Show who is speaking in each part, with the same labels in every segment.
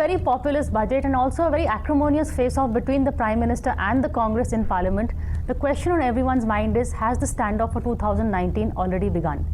Speaker 1: very populist budget and also a very acrimonious face-off between the Prime Minister and the Congress in Parliament, the question on everyone's mind is, has the standoff for 2019 already begun?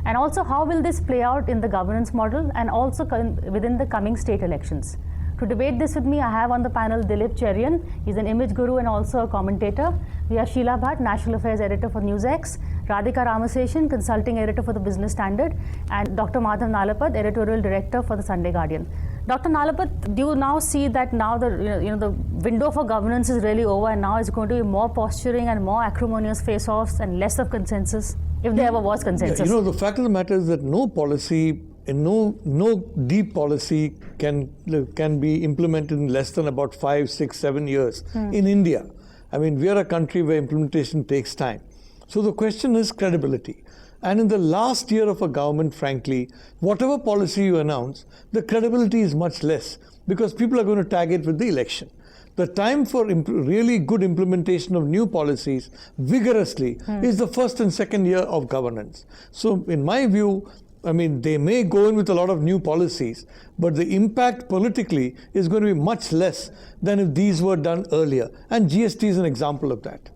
Speaker 1: And also, how will this play out in the governance model and also within the coming state elections? To debate this with me, I have on the panel Dilip Cherian. He's an image guru and also a commentator. We have Sheela Bhatt, National Affairs Editor for NewsX, Radhika Ramaseshan, Consulting Editor for the Business Standard, and Dr. Madhav Nalapat, Editorial Director for the Sunday Guardian. Dr. Nalapat, do you now see that now the window for governance is really over and now it's going to be more posturing and more acrimonious face-offs and less of consensus, if there ever was consensus?
Speaker 2: Yeah, the fact of the matter is that no policy and no deep policy can be implemented in less than about 5, 6, 7 years in India. I mean, we are a country where implementation takes time. So the question is credibility. And in the last year of a government, frankly, whatever policy you announce, the credibility is much less because people are going to tag it with the election. The time for really good implementation of new policies vigorously is the first and second year of governance. So in my view, I mean, they may go in with a lot of new policies, but the impact politically is going to be much less than if these were done earlier. And GST is an example of that.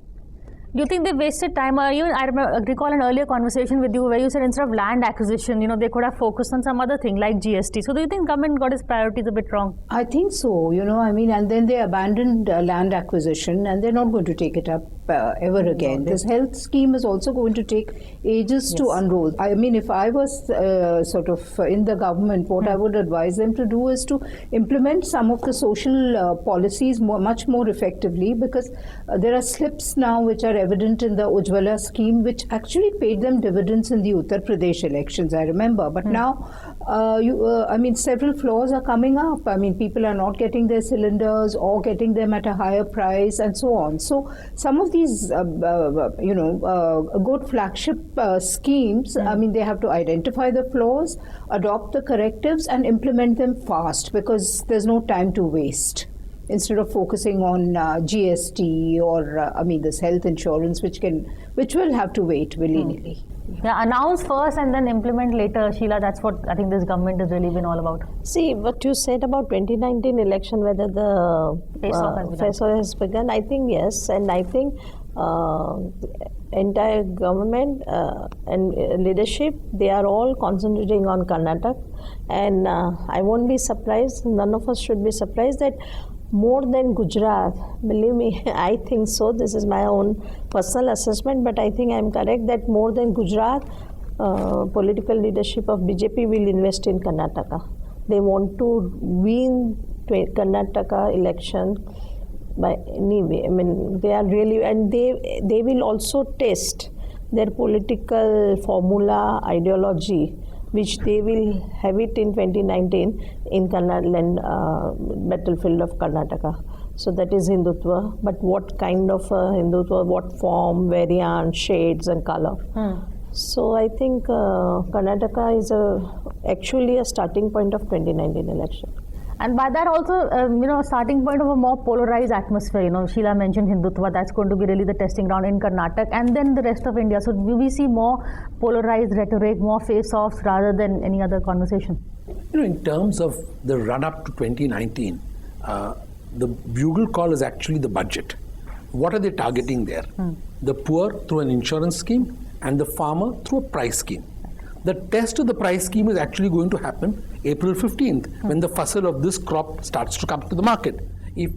Speaker 1: Do you think they wasted time? I recall an earlier conversation with you where you said instead of land acquisition, they could have focused on some other thing like GST. So do you think government got its priorities a bit wrong?
Speaker 3: I think so, and then they abandoned land acquisition and they're not going to take it up ever again. This health scheme is also going to take ages to unroll. I mean, if I was in the government, what I would advise them to do is to implement some of the social policies much more effectively, because there are slips now which are evident in the Ujjwala scheme, which actually paid them dividends in the Uttar Pradesh elections, I remember. But now, several flaws are coming up. I mean, people are not getting their cylinders or getting them at a higher price and so on. So some of these, good flagship schemes, they have to identify the flaws, adopt the correctives and implement them fast, because there's no time to waste. Instead of focusing on GST or this health insurance, which will have to wait willy-nilly.
Speaker 1: Yeah, announce first and then implement later, Sheela. That's what I think this government has really been all about.
Speaker 4: See, what you said about 2019 election, whether the face-off has begun, I think yes. And I think entire government and leadership, they are all concentrating on Karnataka. And I won't be surprised, none of us should be surprised that more than Gujarat, believe me, I think so. This is my own personal assessment, but I think I'm correct that more than Gujarat, political leadership of BJP will invest in Karnataka. They want to win Karnataka election by any way. I mean, they are really, and they will also test their political formula, ideology, which they will have it in 2019 in battlefield of Karnataka. So that is Hindutva. But what kind of Hindutva, what form, variant, shades and color. So I think Karnataka is actually a starting point of 2019 election.
Speaker 1: And by that also, starting point of a more polarized atmosphere. Sheela mentioned Hindutva, that's going to be really the testing ground in Karnataka and then the rest of India. So do we see more polarized rhetoric, more face-offs rather than any other conversation?
Speaker 5: In terms of the run-up to 2019, the bugle call is actually the budget. What are they targeting there? The poor through an insurance scheme and the farmer through a price scheme. The test of the price scheme is actually going to happen April 15th, when the fussel of this crop starts to come to the market. If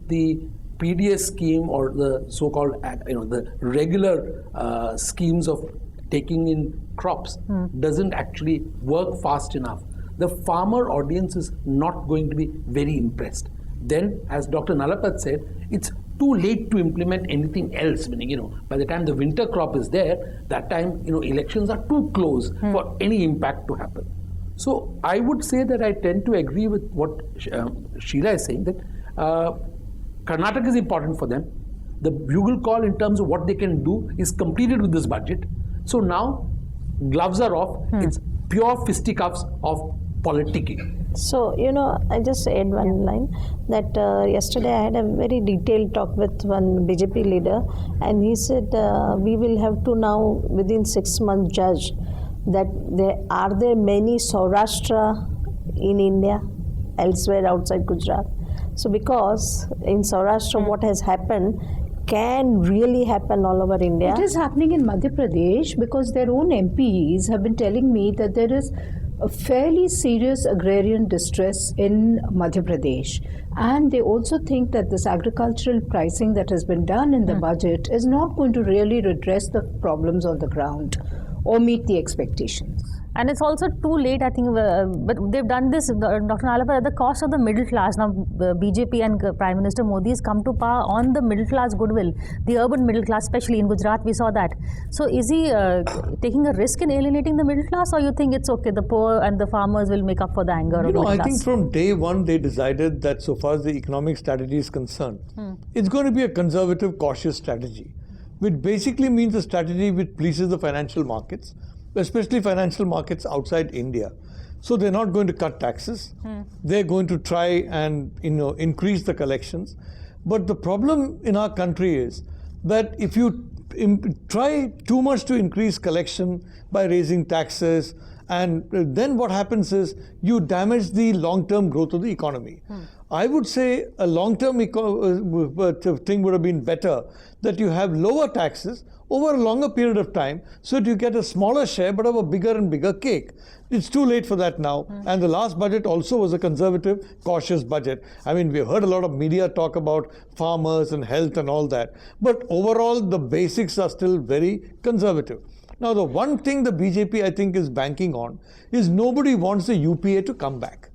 Speaker 5: the PDS scheme or the so-called, the regular schemes of taking in crops doesn't actually work fast enough, the farmer audience is not going to be very impressed. Then, as Dr. Nalapat said, it's too late to implement anything else. Meaning, by the time the winter crop is there, that time, elections are too close for any impact to happen. So I would say that I tend to agree with what Sheela is saying, that Karnataka is important for them. The bugle call in terms of what they can do is completed with this budget. So now gloves are off. It's pure fisticuffs of politicking.
Speaker 4: So, I just add one line that yesterday I had a very detailed talk with one BJP leader, and he said we will have to now within 6 months judge that there are many Saurashtra in India, elsewhere outside Gujarat. So because in Saurashtra what has happened can really happen all over India.
Speaker 3: It is happening in Madhya Pradesh because their own MPs have been telling me that there is a fairly serious agrarian distress in Madhya Pradesh. And they also think that this agricultural pricing that has been done in the budget is not going to really redress the problems on the ground or meet the expectations.
Speaker 1: And it's also too late, I think, but they've done this, Dr. Nalapat, at the cost of the middle class. Now, BJP and Prime Minister Modi has come to power on the middle class goodwill, the urban middle class, especially in Gujarat, we saw that. So is he taking a risk in alienating the middle class, or you think it's okay, the poor and the farmers will make up for the anger of the middle class?
Speaker 2: I think from day one they decided that so far as the economic strategy is concerned, it's going to be a conservative, cautious strategy, which basically means a strategy which pleases the financial markets, especially financial markets outside India. So they're not going to cut taxes. They're going to try and increase the collections. But the problem in our country is that if you try too much to increase collection by raising taxes, and then what happens is you damage the long-term growth of the economy. I would say a long-term thing would have been better, that you have lower taxes over a longer period of time so that you get a smaller share but of a bigger and bigger cake. It's too late for that now. And the last budget also was a conservative, cautious budget. I mean, we've heard a lot of media talk about farmers and health and all that. But overall, the basics are still very conservative. Now, the one thing the BJP, I think, is banking on is nobody wants the UPA to come back.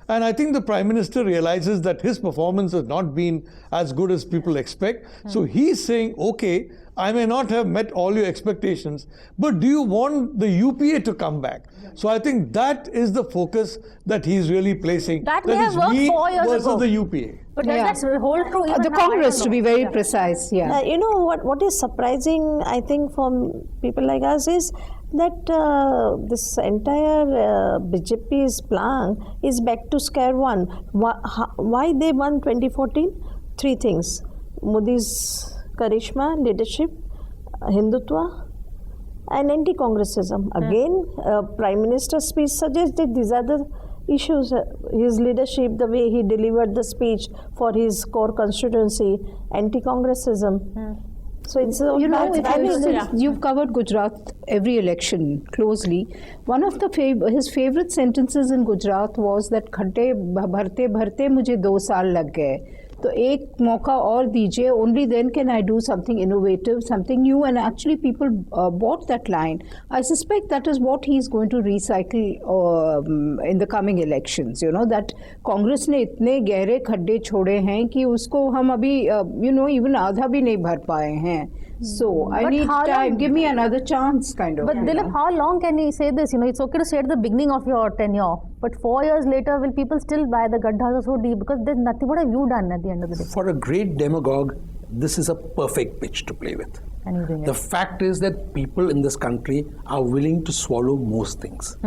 Speaker 2: And I think the Prime Minister realizes that his performance has not been as good as people expect. So he's saying, okay, I may not have met all your expectations, but do you want the UPA to come back? So I think that is the focus that he's really placing.
Speaker 1: That may have worked 4 years
Speaker 2: versus
Speaker 1: ago.
Speaker 2: the UPA.
Speaker 1: But does that hold true even
Speaker 3: The
Speaker 1: now?
Speaker 3: Congress, to be very precise,
Speaker 4: You know what is surprising, I think, for people like us is that this entire BJP's plan is back to square one. Why they won 2014? 3 things: Modi's charisma, leadership, Hindutva, and anti-Congressism. Again, Prime Minister's speech suggests that these are the issues. His leadership, the way he delivered the speech for his core constituency, anti-Congressism. So it's
Speaker 3: you've covered Gujarat every election closely. One of his favorite sentences in Gujarat was that खड्डे भरते भरते मुझे 2 साल लग गए. तो एक मौका और दीजिए. Only then can I do something innovative, something new. And actually, people bought that line. I suspect that is what he's going to recycle in the coming elections. You know that Congress ने इतने गहरे खड्डे छोड़े हैं कि उसको हम अभी even आधा भी नहीं भर पाए हैं. So I need time. Give me another chance, kind of.
Speaker 1: But Dilip, how long can he say this? It's okay to say at the beginning of your tenure, but 4 years later, will people still buy the gaddhas are so deep? Because there's nothing. What have you done at the end of the day?
Speaker 5: For a great demagogue, this is a perfect pitch to play with. The fact is that people in this country are willing to swallow most things.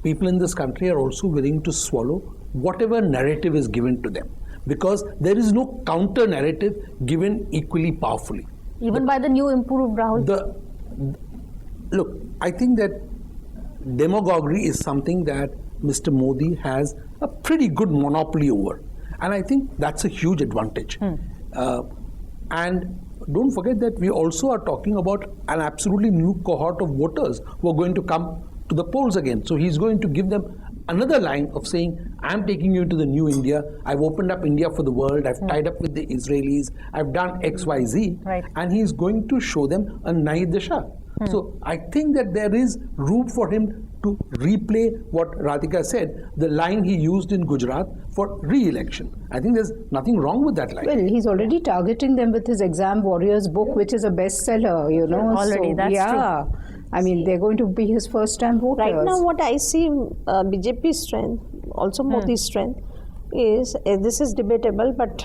Speaker 5: People in this country are also willing to swallow whatever narrative is given to them, because there is no counter narrative given equally powerfully.
Speaker 1: Even by the new improved Rahul?
Speaker 5: Look, I think that demagoguery is something that Mr. Modi has a pretty good monopoly over. And I think that's a huge advantage. And don't forget that we also are talking about an absolutely new cohort of voters who are going to come to the polls again. So he's going to give them another line of saying, I'm taking you into the new India. I've opened up India for the world. I've tied up with the Israelis. I've done X, Y, Z.
Speaker 1: Right.
Speaker 5: And he's going to show them a Nai Disha. So I think that there is room for him to replay what Radhika said, the line he used in Gujarat for re-election. I think there's nothing wrong with that line.
Speaker 3: Well, he's already targeting them with his Exam Warriors book, which is a bestseller,
Speaker 1: Already,
Speaker 3: so,
Speaker 1: that's true.
Speaker 3: I mean, they're going to be his first-time voters.
Speaker 4: Right now, what I see BJP's strength, also Modi's strength, is this is debatable, but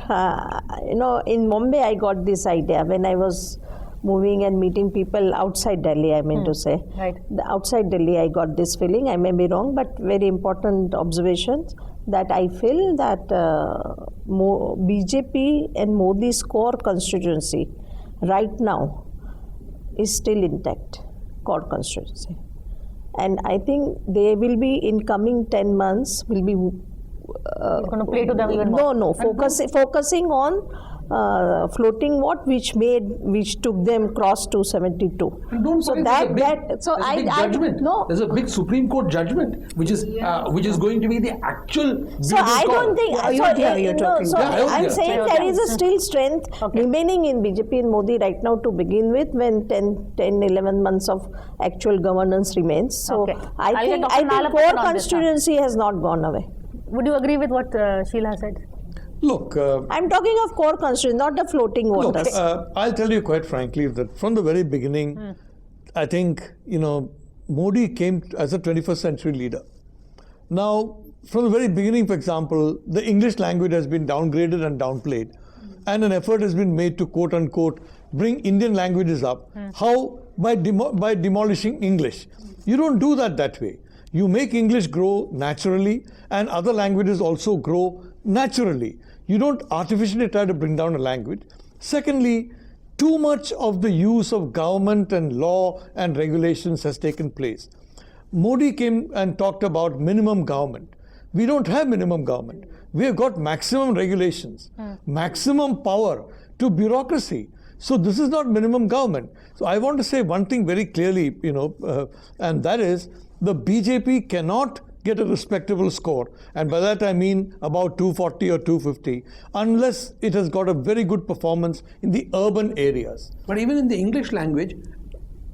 Speaker 4: in Mumbai I got this idea when I was moving and meeting people outside Delhi, I mean to say.
Speaker 1: Right.
Speaker 4: Outside Delhi I got this feeling, I may be wrong, but very important observations, that I feel that BJP and Modi's core constituency right now is still intact, core constituency. And I think they will be, in coming 10 months, will be
Speaker 1: He's going to play to them even more.
Speaker 4: No, focusing on floating what which took them cross to 72.
Speaker 5: Don't
Speaker 4: So
Speaker 5: forget
Speaker 4: there's a big
Speaker 5: judgment.
Speaker 4: No.
Speaker 5: There's a big Supreme Court judgment which is going to be the actual.
Speaker 4: So I don't think. I'm saying there is a still strength remaining in BJP and Modi right now to begin with, when 11 months of actual governance remains. So I think core constituency has not gone away.
Speaker 1: Would you agree with what Sheela said?
Speaker 2: Look,
Speaker 4: I'm talking of core constituency, not the floating waters.
Speaker 2: I'll tell you quite frankly that from the very beginning, I think, Modi came as a 21st century leader. Now, from the very beginning, for example, the English language has been downgraded and downplayed. And an effort has been made to, quote unquote, bring Indian languages up. How? By demolishing English. You don't do that way. You make English grow naturally, and other languages also grow naturally. You don't artificially try to bring down a language. Secondly, too much of the use of government and law and regulations has taken place. Modi came and talked about minimum government. We don't have minimum government. We have got maximum regulations, maximum power to bureaucracy. So this is not minimum government. So I want to say one thing very clearly, and that is the BJP cannot get a respectable score, and by that I mean about 240 or 250, unless it has got a very good performance in the urban areas.
Speaker 5: But even in the English language,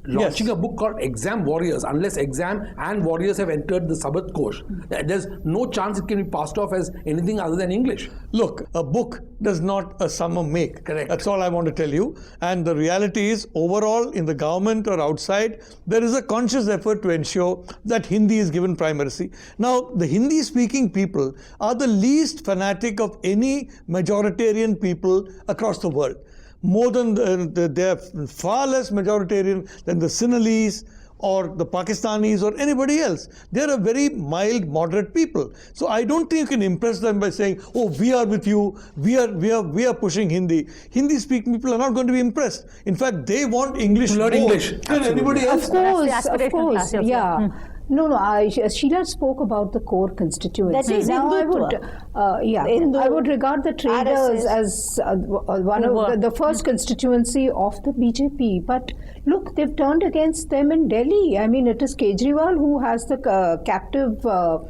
Speaker 5: launching a book called Exam Warriors, unless exam and warriors have entered the Sabbath course, there's no chance it can be passed off as anything other than English.
Speaker 2: Look, a book does not a summer make.
Speaker 5: Correct.
Speaker 2: That's all I want to tell you. And the reality is, overall, in the government or outside, there is a conscious effort to ensure that Hindi is given primacy. Now, the Hindi-speaking people are the least fanatic of any majoritarian people across the world. More than they are far less majoritarian than the Sinhalese or the Pakistanis or anybody else. They are a very mild, moderate people. So I don't think you can impress them by saying, "Oh, we are with you. We are pushing Hindi." Hindi-speaking people are not going to be impressed. In fact, they want English
Speaker 5: Learn
Speaker 2: more
Speaker 5: English
Speaker 2: than anybody else.
Speaker 3: Of course,
Speaker 1: aspirational class,
Speaker 3: yeah. No, Sheela spoke about the core constituency.
Speaker 4: That is
Speaker 3: now
Speaker 4: Hindutva.
Speaker 3: I would regard the traders as one of the first constituency of the BJP. But look, they've turned against them in Delhi. I mean, it is Kejriwal who has the captive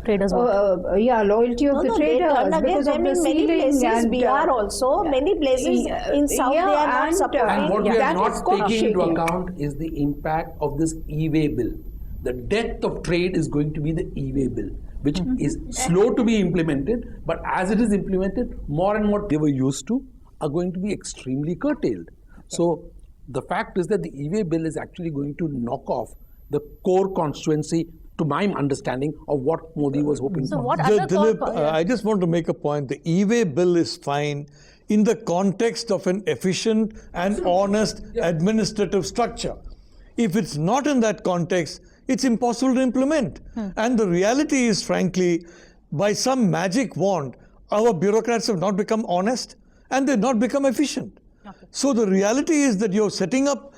Speaker 1: Traders
Speaker 3: loyalty of the traders.
Speaker 4: They turned against them in many places. Bihar also, many places in South, they are not supporting.
Speaker 5: And what we are not taking into
Speaker 3: shaking.
Speaker 5: account is the impact of this e-way bill. The death of trade is going to be the e-way bill, which is slow to be implemented, but as it is implemented, more and more they were used to are going to be extremely curtailed. So the fact is that the e-way bill is actually going to knock off the core constituency, to my understanding, of what Modi was hoping
Speaker 1: So
Speaker 5: for.
Speaker 1: what other
Speaker 2: Dilip, I just want to make a point. The e-way bill is fine in the context of an efficient and honest administrative structure. If it's not in that context, it's impossible to implement. And the reality is, frankly, by some magic wand, our bureaucrats have not become honest and they've not become efficient. So the reality is that you're setting up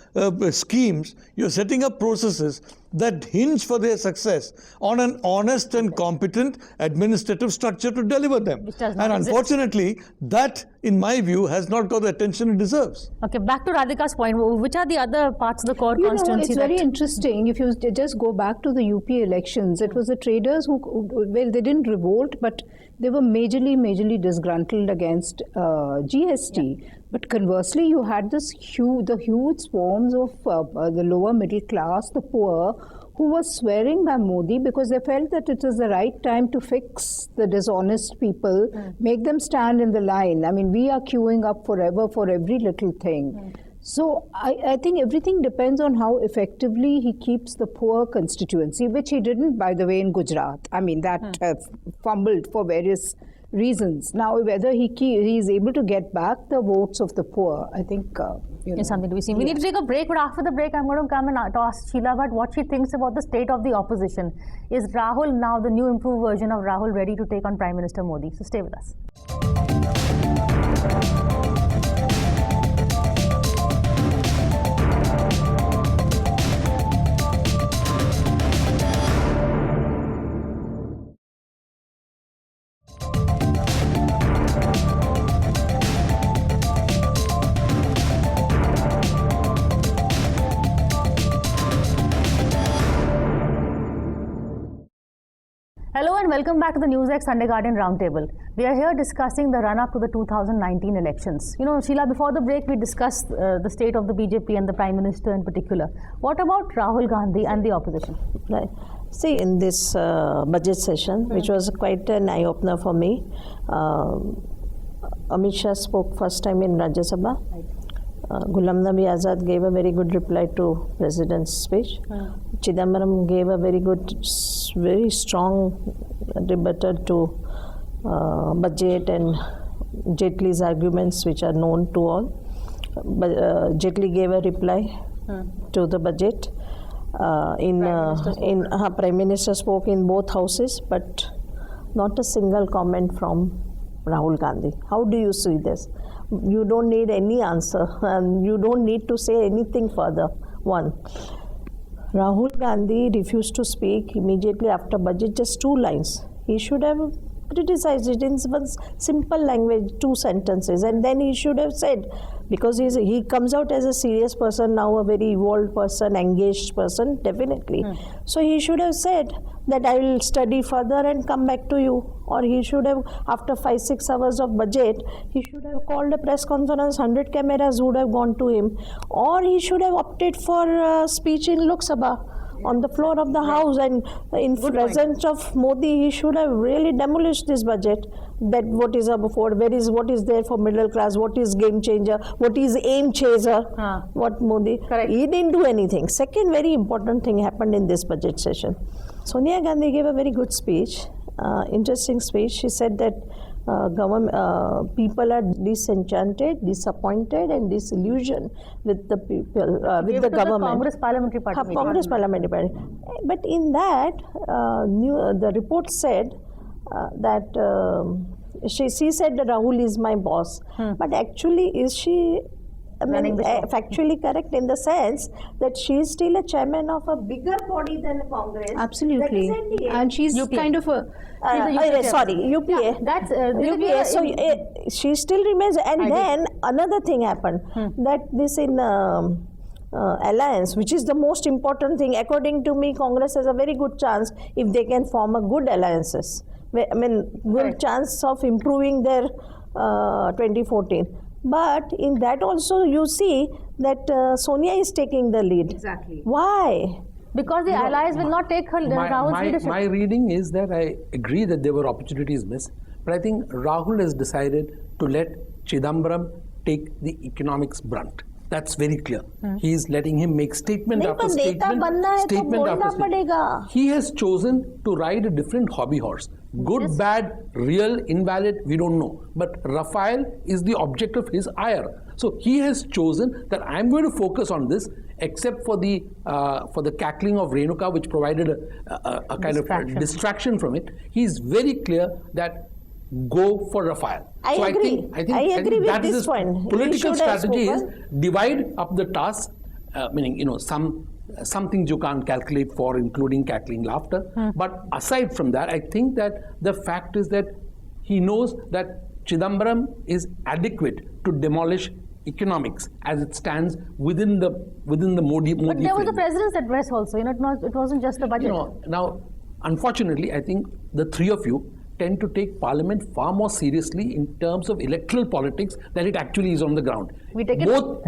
Speaker 2: schemes, you're setting up processes that hinge for their success on an honest and competent administrative structure to deliver them. And unfortunately, that, in my view, has not got the attention it deserves.
Speaker 1: Okay, back to Radhika's point. Which are the other parts of the core
Speaker 3: You know,
Speaker 1: constituency?
Speaker 3: it's very interesting. If you just go back to the UP elections, it was the traders who they didn't revolt, but they were majorly disgruntled against GST. But conversely, you had the huge swarms of the lower middle class, the poor, who were swearing by Modi because they felt that it is the right time to fix the dishonest people, make them stand in the line. I mean, we are queuing up forever for every little thing. So I think everything depends on how effectively he keeps the poor constituency, which he didn't, by the way, in Gujarat. I mean, that fumbled for various reasons. Now, whether he is able to get back the votes of the poor, I think
Speaker 1: is something to be seen. We need to take a break, but after the break, I'm going to come and ask Sheela Bhatt what she thinks about the state of the opposition. Is Rahul now, the new improved version of Rahul, ready to take on Prime Minister Modi? So stay with us. welcome back to the NewsX Sunday Guardian Roundtable. We are here discussing the run-up to the 2019 elections. You know, Sheela, before the break, we discussed the state of the BJP and the Prime Minister in particular. What about Rahul Gandhi and the opposition?
Speaker 4: Right. See, in this budget session, which was quite an eye-opener for me, Amit Shah spoke first time in Rajya Sabha. Ghulam Nabi Azad gave a very good reply to President's speech. Chidambaram gave a very good, very strong rebuttal to budget and Jaitley's arguments, which are known to all. But Jaitley gave a reply to the budget. Prime Minister spoke in both houses, but not a single comment from Rahul Gandhi. How do you see this? You don't need any answer, and you don't need to say anything further. One, Rahul Gandhi refused to speak immediately after budget, just 2 lines. He should have criticized it in simple language, 2 sentences, and then he should have said, because he comes out as a serious person now, a very evolved person, engaged person, definitely. So he should have said that I will study further and come back to you. Or he should have, after 5-6 hours of budget, he should have called a press conference, 100 cameras would have gone to him. Or he should have opted for a speech in Lok Sabha on the floor of the house, and in presence of Modi, he should have really demolished this budget. That what is before, what is there for middle class, what is game changer, what is aim chaser, what Modi.
Speaker 1: Correct.
Speaker 4: He didn't do anything. Second very important thing happened in this budget session. Sonia Gandhi gave a very good speech, interesting speech. She said that people are disenchanted, disappointed, and disillusioned with the people, with the government.
Speaker 1: Congress Parliamentary Party.
Speaker 4: Congress Parliamentary Party. But in that, the report said that she said that Rahul is my boss. But actually, is she? I mean, factually correct in the sense that she is still a chairman of a bigger body than Congress.
Speaker 3: Absolutely. And she's kind of a...
Speaker 4: UPA.
Speaker 1: Yeah, that's
Speaker 4: UPA. So she still remains. And then another thing happened, that this in alliance, which is the most important thing, according to me, Congress has a very good chance if they can form a good alliances. I mean, good chance of improving their 2014. But in that also you see that Sonia is taking the lead.
Speaker 3: Exactly.
Speaker 4: Why?
Speaker 1: Because the allies will not take Rahul's leadership.
Speaker 5: My reading is that I agree that there were opportunities missed, but I think Rahul has decided to let Chidambaram take the economics brunt. That's very clear. He is letting him make statement after statement. He has chosen to ride a different hobby horse. Good, bad, real, invalid, we don't know. But Rafael is the object of his ire. So he has chosen that I'm going to focus on this, except for the cackling of Renuka, which provided a kind of distraction from it. He's very clear that go for Rafael.
Speaker 4: I agree.
Speaker 5: I think
Speaker 4: with
Speaker 5: that
Speaker 4: this
Speaker 5: is
Speaker 4: point.
Speaker 5: Political strategy is divide up the task, meaning, some things you can't calculate for, including cackling laughter. But aside from that, I think that the fact is that he knows that Chidambaram is adequate to demolish economics as it stands within the Modi.
Speaker 1: But there was the president's address also. It wasn't just the budget.
Speaker 5: Now, unfortunately, I think the three of you tend to take Parliament far more seriously in terms of electoral politics than it actually is on the ground.
Speaker 1: We take
Speaker 5: both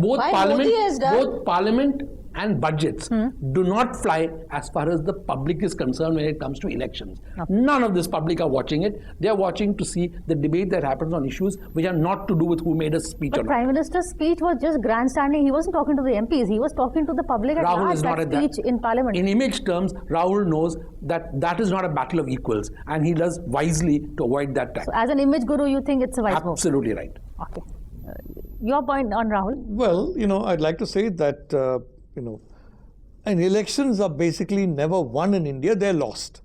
Speaker 5: Parliament and budgets do not fly as far as the public is concerned when it comes to elections. None of this public are watching it. They are watching to see the debate that happens on issues which are not to do with who made a speech or not.
Speaker 1: Prime Minister's speech was just grandstanding. He wasn't talking to the MPs. He was talking to the public at large.
Speaker 5: Is not at
Speaker 1: speech in Parliament.
Speaker 5: In image terms, Rahul knows that that is not a battle of equals, and he does wisely to avoid that tactic.
Speaker 1: So as an image guru, you think it's a wise move?
Speaker 5: Absolutely right.
Speaker 1: Okay. Your point on Rahul?
Speaker 2: Well, I'd like to say that and elections are basically never won in India, they're lost.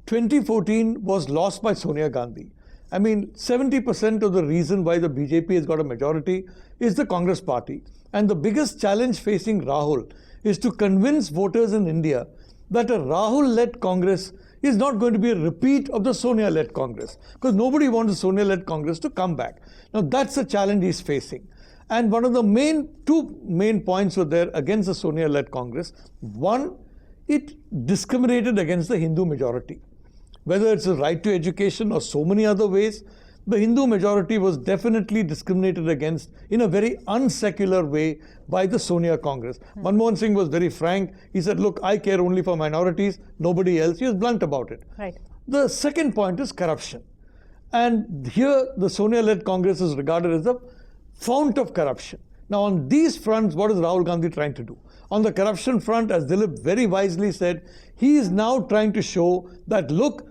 Speaker 2: 2014 was lost by Sonia Gandhi. I mean, 70% of the reason why the BJP has got a majority is the Congress party. And the biggest challenge facing Rahul is to convince voters in India that a Rahul-led Congress is not going to be a repeat of the Sonia-led Congress. Because nobody wants the Sonia-led Congress to come back. Now, that's the challenge he's facing. And one of the two main points were there against the Sonia-led Congress. One, it discriminated against the Hindu majority. whether it's a right to education or so many other ways, the Hindu majority was definitely discriminated against in a very unsecular way by the Sonia Congress. Manmohan Singh was very frank. He said, look, I care only for minorities, nobody else. He was blunt about it.
Speaker 1: Right.
Speaker 2: The second point is corruption. And here the Sonia-led Congress is regarded as the fount of corruption. Now on these fronts, what is Rahul Gandhi trying to do? On the corruption front, as Dilip very wisely said, he is now trying to show that, look,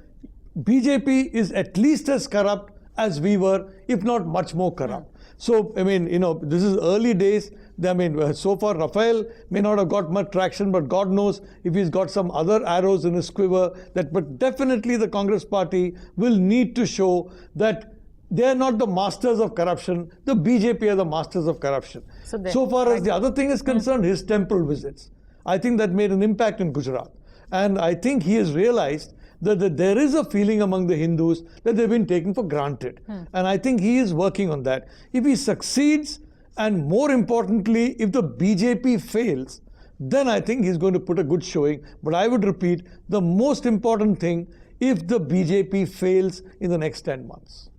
Speaker 2: BJP is at least as corrupt as we were, if not much more corrupt. So, I mean, this is early days. I mean, so far, Rafael may not have got much traction, but God knows if he's got some other arrows in his quiver. But definitely the Congress party will need to show that they are not the masters of corruption. The BJP are the masters of corruption. So far as the other thing is concerned, his temple visits, I think that made an impact in Gujarat. And I think he has realized that there is a feeling among the Hindus that they've been taken for granted. And I think he is working on that. If he succeeds, and more importantly, if the BJP fails, then I think he's going to put a good showing. But I would repeat, the most important thing, if the BJP fails in the next 10 months.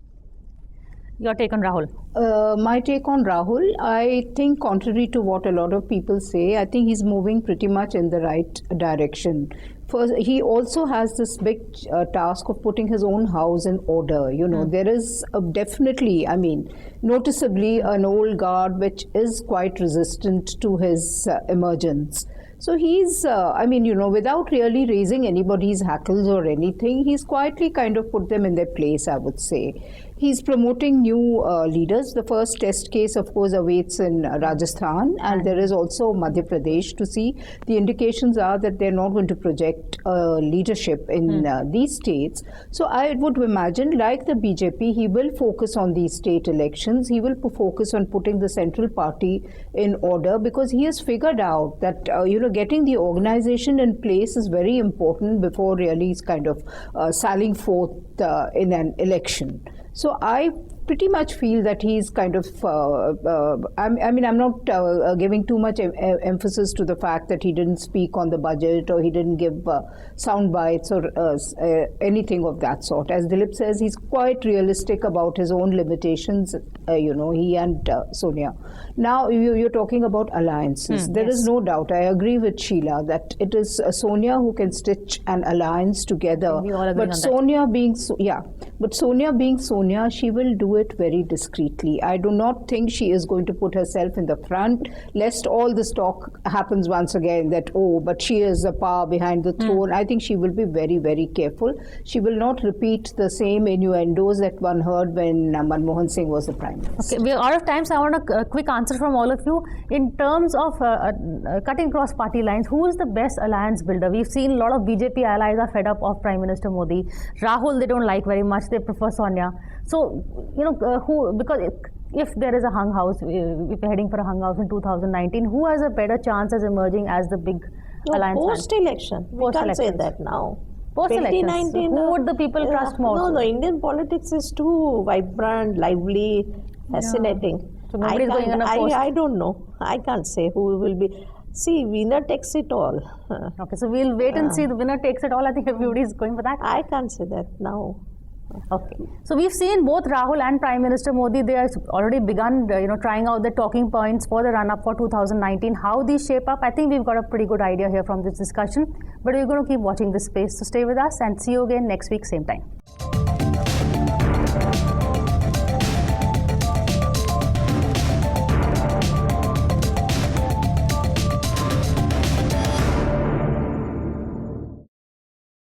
Speaker 1: Your take on Rahul?
Speaker 3: My take on Rahul, I think contrary to what a lot of people say, I think he's moving pretty much in the right direction. First, he also has this big task of putting his own house in order. There is definitely, I mean, noticeably an old guard which is quite resistant to his emergence. So he's, without really raising anybody's hackles or anything, he's quietly kind of put them in their place, I would say. He's promoting new leaders. The first test case, of course, awaits in Rajasthan, and there is also Madhya Pradesh to see. The indications are that they're not going to project leadership in these states. So I would imagine, like the BJP, he will focus on these state elections. He will focus on putting the central party in order, because he has figured out that, getting the organization in place is very important before really kind of sallying forth in an election. So I pretty much feel that he's kind of, I'm not giving too much emphasis to the fact that he didn't speak on the budget or he didn't give sound bites or anything of that sort. As Dilip says, he's quite realistic about his own limitations, he and Sonia. Now, you're talking about alliances. There is no doubt, I agree with Sheela, that it is Sonia who can stitch an alliance together. But Sonia being Sonia, she will do it very discreetly. I do not think she is going to put herself in the front, lest all this talk happens once again that, but she is the power behind the throne. I think she will be very, very careful. She will not repeat the same innuendos that one heard when Manmohan Singh was the Prime Minister.
Speaker 1: Okay, we are out of time, so I want a quick answer from all of you. In terms of cutting across party lines, who is the best alliance builder? We've seen a lot of BJP allies are fed up of Prime Minister Modi. Rahul, they don't like very much. They prefer Sonia. So, because if there is a hung house, if we're heading for a hung house in 2019, who has a better chance as emerging as the big alliance?
Speaker 4: Post-election. We can't say that now.
Speaker 1: Post-election. So who would the people trust more?
Speaker 4: No, Indian politics is too vibrant, lively, fascinating.
Speaker 1: So nobody's going on a post.
Speaker 4: I don't know. I can't say who will be. See, winner takes it all.
Speaker 1: Okay, so we'll wait and see. The winner takes it all. I think everybody's going for that.
Speaker 4: I can't say that now.
Speaker 1: Okay, so we've seen both Rahul and Prime Minister Modi. They have already begun, trying out the talking points for the run-up for 2019. How these shape up, I think we've got a pretty good idea here from this discussion. But we're going to keep watching this space. So stay with us and see you again next week, same time.